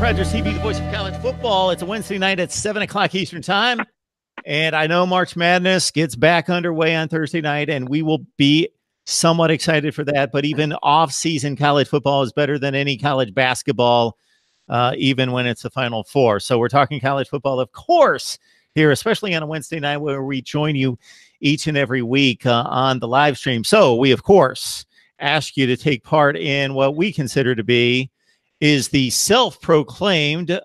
Rogers TV, the voice of college football. It's a Wednesday night at 7 o'clock Eastern time. And I know March Madness gets back underway on Thursday night, and we will be somewhat excited for that. But even off-season college football is better than any college basketball, even when it's the Final Four. So we're talking college football, of course, here, especially on a Wednesday night where we join you each and every week on the live stream. So we, of course, ask you to take part in what we consider to be is the self-proclaimed,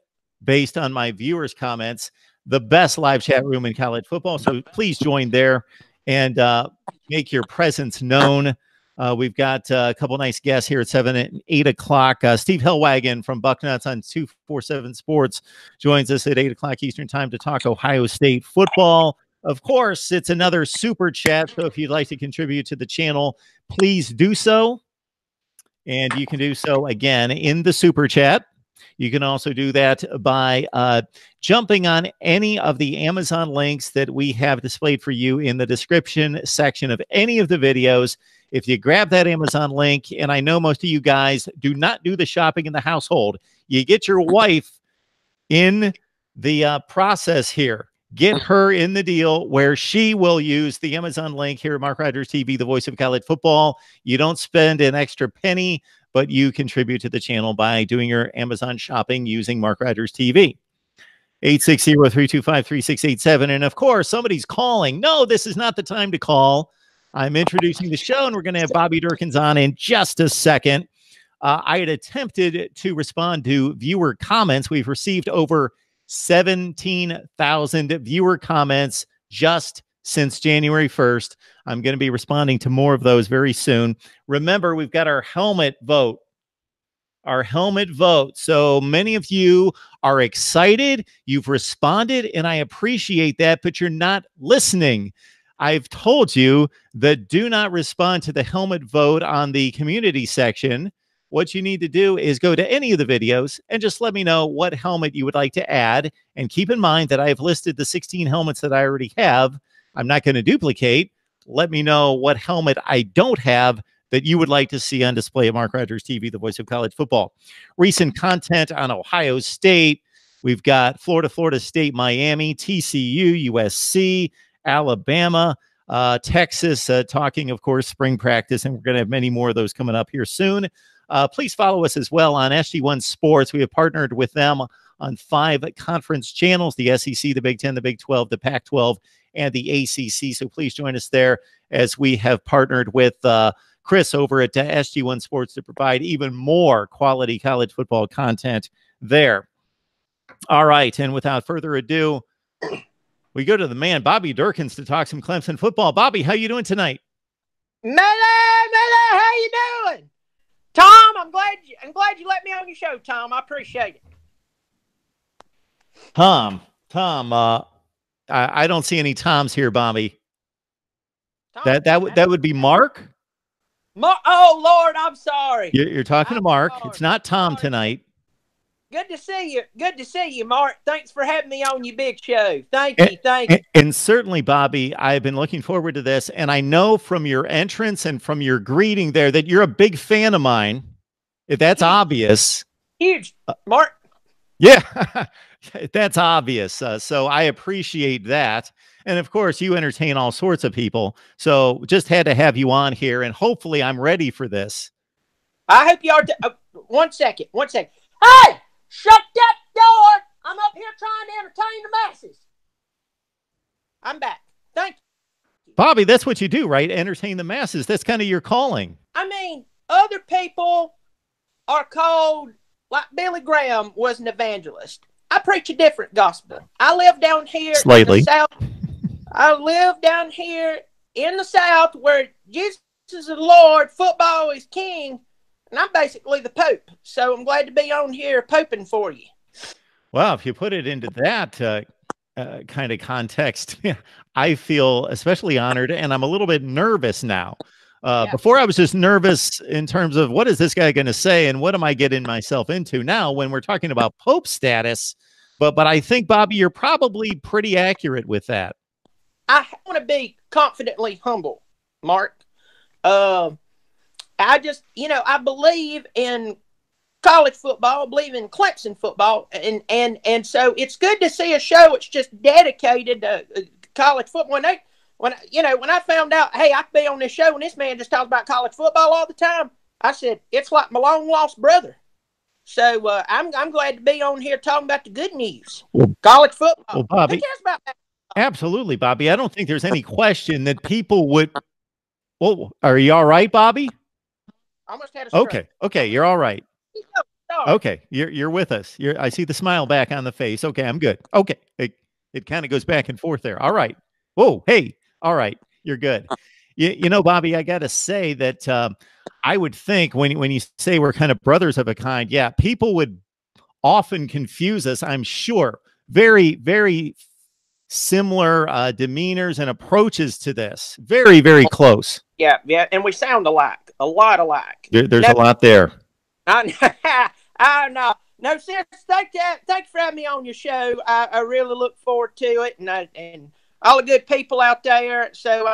based on my viewers' comments, the best live chat room in college football. So please join there and make your presence known. We've got a couple nice guests here at 7 and 8 o'clock. Steve Hellwagon from Bucknuts on 247 Sports joins us at 8 o'clock Eastern time to talk Ohio State football. Of course, it's another super chat. So if you'd like to contribute to the channel, please do so. And you can do so again in the super chat. You can also do that by jumping on any of the Amazon links that we have displayed for you in the description section of any of the videos. If you grab that Amazon link, and I know most of you guys do not do the shopping in the household, you get your wife in the process here. Get her in the deal where she will use the Amazon link here at Mark Rogers TV, the voice of college football. You don't spend an extra penny, but you contribute to the channel by doing your Amazon shopping using Mark Rogers TV. 860-325-3687. And of course, somebody's calling. No, this is not the time to call. I'm introducing the show, and we're going to have Bobby Dirkens on in just a second. I had attempted to respond to viewer comments. We've received over 17,000 viewer comments just since January 1st. I'm going to be responding to more of those very soon. Remember, we've got our helmet vote. Our helmet vote. So many of you are excited. You've responded, and I appreciate that, but you're not listening. I've told you that do not respond to the helmet vote on the community section. What you need to do is go to any of the videos and just let me know what helmet you would like to add. And keep in mind that I've listed the 16 helmets that I already have. I'm not going to duplicate. Let me know what helmet I don't have that you would like to see on display at Mark Rogers TV, the voice of college football. Recent content on Ohio State. We've got Florida State, Miami, TCU, USC, Alabama, Texas, talking, of course, spring practice. And we're going to have many more of those coming up here soon. Please follow us as well on SG1 Sports. We have partnered with them on 5 conference channels, the SEC, the Big 10, the Big 12, the Pac-12, and the ACC. So please join us there as we have partnered with Chris over at SG1 Sports to provide even more quality college football content there. All right, and without further ado, we go to the man, Bobby Dirkens, to talk some Clemson football. Bobby, how you doing tonight? Mele, how you doing? Tom, I'm glad you let me on your show, Tom. I appreciate it. Tom, I don't see any Toms here, Bobby. Tom, That would be Mark. Oh Lord, I'm sorry. You're talking to Mark. Sorry. It's not Tom tonight. Good to see you. Good to see you, Mark. Thanks for having me on your big show. Thank you. And certainly, Bobby, I've been looking forward to this. And I know from your entrance and from your greeting there that you're a big fan of mine. If that's obvious. Huge, Mark. Yeah, that's obvious. So I appreciate that. And of course, you entertain all sorts of people. So just had to have you on here. And hopefully I'm ready for this. I hope you are. One second. Hey! Shut that door! I'm up here trying to entertain the masses. I'm back. Thank you. Bobby, that's what you do, right? Entertain the masses. That's kind of your calling. I mean, other people are called, like Billy Graham was an evangelist. I preach a different gospel. I live down here in the South. I live down here in the South where Jesus is the Lord, football is king. And I'm basically the Pope, so I'm glad to be on here poping for you. Well, if you put it into that kind of context, I feel especially honored, and I'm a little bit nervous now. Before I was just nervous in terms of what is this guy going to say and what am I getting myself into now when we're talking about Pope status. But I think, Bobby, you're probably pretty accurate with that. I want to be confidently humble, Mark. I just, I believe in college football, believe in Clemson football, and so it's good to see a show that's just dedicated to college football. When I found out, hey, I could be on this show and this man just talks about college football all the time, I said it's like my long lost brother. So I'm glad to be on here talking about the good news, college football. Well, Bobby, who cares about that? Absolutely, Bobby. I don't think there's any question that people would. Well, are you all right, Bobby? I almost had a stroke. Okay, you're all right. Sorry. Okay, you're with us. I see the smile back on the face. Okay, I'm good. Okay, it kind of goes back and forth there. All right. Whoa, hey, all right, you're good. You know, Bobby, I got to say that I would think when you say we're kind of brothers of a kind, yeah, people would often confuse us. I'm sure. Very, very similar demeanors and approaches to this. Very, very close. Yeah, and we sound alike, a lot alike. There's a lot there. I know. No, serious. Thanks for having me on your show. I really look forward to it, and all the good people out there. So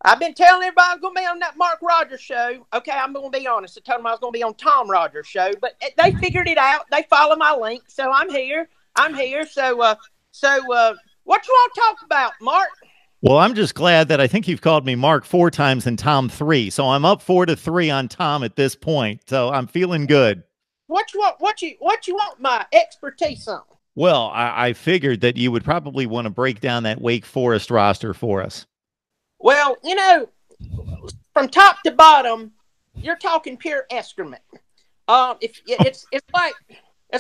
I've been telling everybody I'm going to be on that Mark Rogers show. Okay, I'm going to be honest. I told them I was going to be on Tom Rogers' show, but they figured it out. They follow my link, so I'm here. So what you want to talk about, Mark? Well, I'm just glad that I think you've called me Mark 4 times and Tom 3. So I'm up 4-3 on Tom at this point. So I'm feeling good. What you want my expertise on? Well, I figured that you would probably want to break down that Wake Forest roster for us. Well, from top to bottom, you're talking pure excrement. It's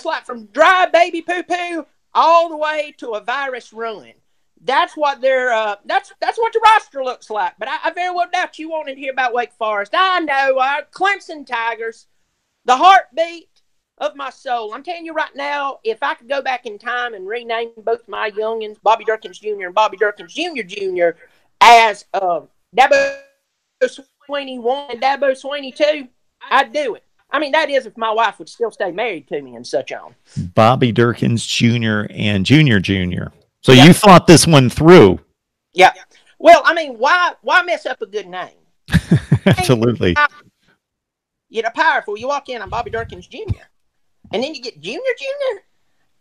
like from dry baby poo poo all the way to a virus ruin. That's what that's what the roster looks like. But I very well doubt you wanted to hear about Wake Forest. I know, Clemson Tigers, the heartbeat of my soul. I'm telling you right now, if I could go back in time and rename both my youngins, Bobby Dirkens Jr. and Bobby Dirkens Jr. as Dabo Sweeney 1 and Dabo Sweeney 2, I'd do it. I mean, that is if my wife would still stay married to me and such on. Bobby Dirkens Jr. and Jr. So you thought this one through. Yeah. Well, I mean, why mess up a good name? Absolutely. You're powerful. You walk in, I'm Bobby Dirkens Jr. And then you get Jr.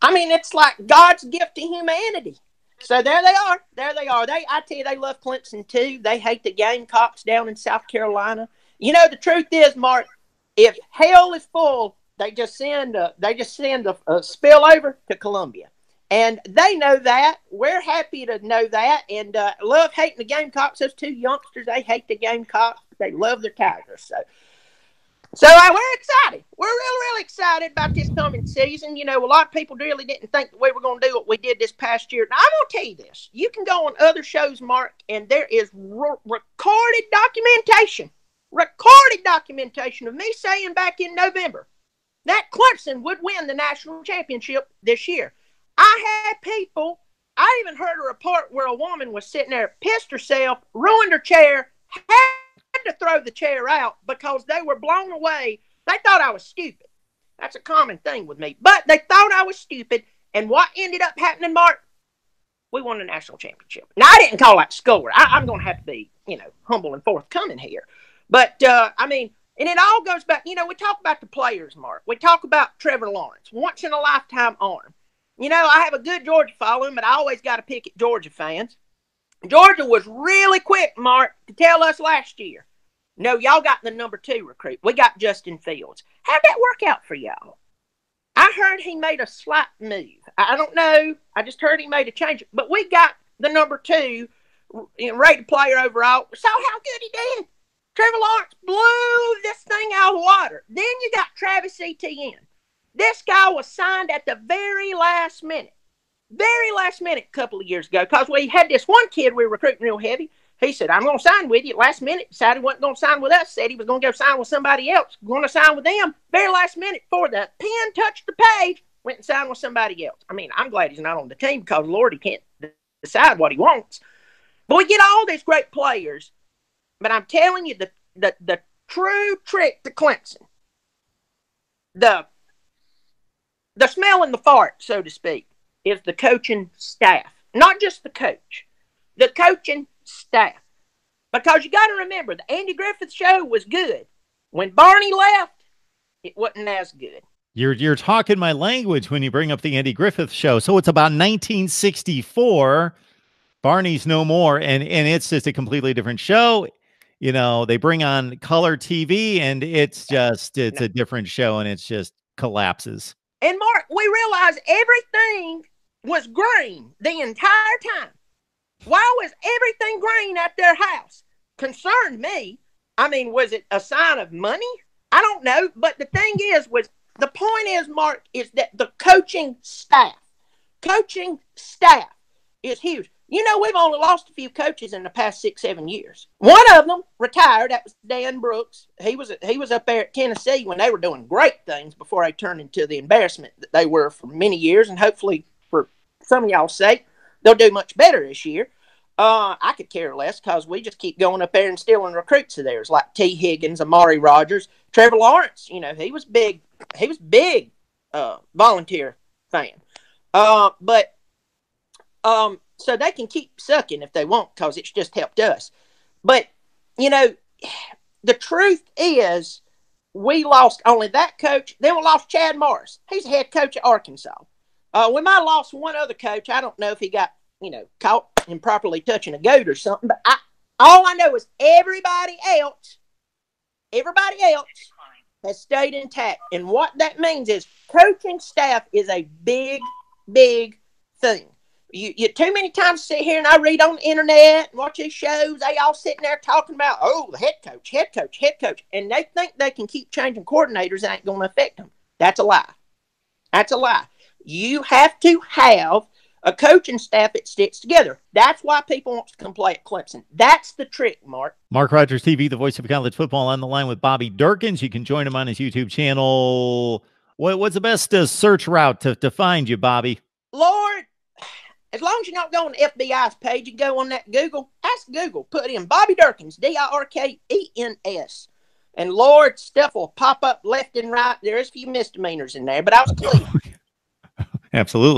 I mean, it's like God's gift to humanity. So there they are. I tell you, they love Clemson too. They hate the Gamecocks down in South Carolina. You know, the truth is, Mark, if hell is full, they just send a spillover to Columbia. And they know that. We're happy to know that. And love hating the Gamecocks. Those two youngsters, they hate the Gamecocks. They love their Tigers. So we're excited. We're really, really excited about this coming season. You know, a lot of people really didn't think that we were going to do what we did this past year. Now, I'm going to tell you this. You can go on other shows, Mark, and there is recorded documentation of me saying back in November that Clemson would win the national championship this year. I even heard a report where a woman was sitting there, pissed herself, ruined her chair, had to throw the chair out because they were blown away. They thought I was stupid. That's a common thing with me. But they thought I was stupid. And what ended up happening, Mark? We won the national championship. Now, I didn't call that score. I'm going to have to be, humble and forthcoming here. But, I mean, and it all goes back, we talk about the players, Mark. We talk about Trevor Lawrence, once-in-a-lifetime arm. I have a good Georgia following, but I always got to pick at Georgia fans. Georgia was really quick, Mark, to tell us last year, no, y'all got the number 2 recruit. We got Justin Fields. How'd that work out for y'all? I heard he made a slight move. I don't know. I just heard he made a change. But we got the number 2 rated player overall. Saw how good he did. Trevor Lawrence blew this thing out of the water. Then you got Travis Etienne. This guy was signed at the very last minute a couple of years ago, because we had this one kid we were recruiting real heavy. He said, I'm going to sign with you. Last minute, decided he wasn't going to sign with us, said he was going to go sign with somebody else. Going to sign with them. Very last minute, before the pen touched the page, went and signed with somebody else. I mean, I'm glad he's not on the team because, Lord, he can't decide what he wants. But we get all these great players. But I'm telling you, the true trick to Clemson, the smell in the fart, so to speak, is the coaching staff. Not just the coach, the coaching staff. Because you got to remember, the Andy Griffith show was good. When Barney left, It wasn't as good. You're talking my language when you bring up the Andy Griffith Show. So it's about 1964. Barney's no more, and it's just a completely different show. You know, they bring on color TV, and it's a different show, and it's just collapses. And Mark, we realized everything was green the entire time. Why was everything green at their house? Concerned me. I mean, was it a sign of money? I don't know. But the thing is, the point is, Mark, is that the coaching staff is huge. You know, we've only lost a few coaches in the past 6-7 years. One of them retired. That was Dan Brooks. He was up there at Tennessee when they were doing great things before they turned into the embarrassment that they were for many years. And hopefully, for some of y'all's sake, they'll do much better this year. I could care less because we just keep going up there and stealing recruits of theirs, like T. Higgins, Amari Rogers, Trevor Lawrence. You know, he was big volunteer fan. So they can keep sucking if they want because it's just helped us. But, you know, the truth is we lost only that coach. Then we lost Chad Morris. He's the head coach at Arkansas. We might have lost one other coach. I don't know if he got, caught improperly touching a goat or something. But all I know is everybody else has stayed intact. And what that means is coaching staff is a big, big thing. You too many times sit here and I read on the internet and watch these shows. They all sitting there talking about, the head coach. And they think they can keep changing coordinators and ain't going to affect them. That's a lie. You have to have a coaching staff that sticks together. That's why people want to come play at Clemson. That's the trick, Mark. Mark Rogers TV, the voice of college football, on the line with Bobby Dirkens. You can join him on his YouTube channel. What's the best search route to find you, Bobby? Lord, as long as you don't go on the FBI's page, you go on that Google. Ask Google. Put in Bobby Dirkens, Dirkens. And Lord, stuff will pop up left and right. There's a few misdemeanors in there, but I was clean. Absolutely.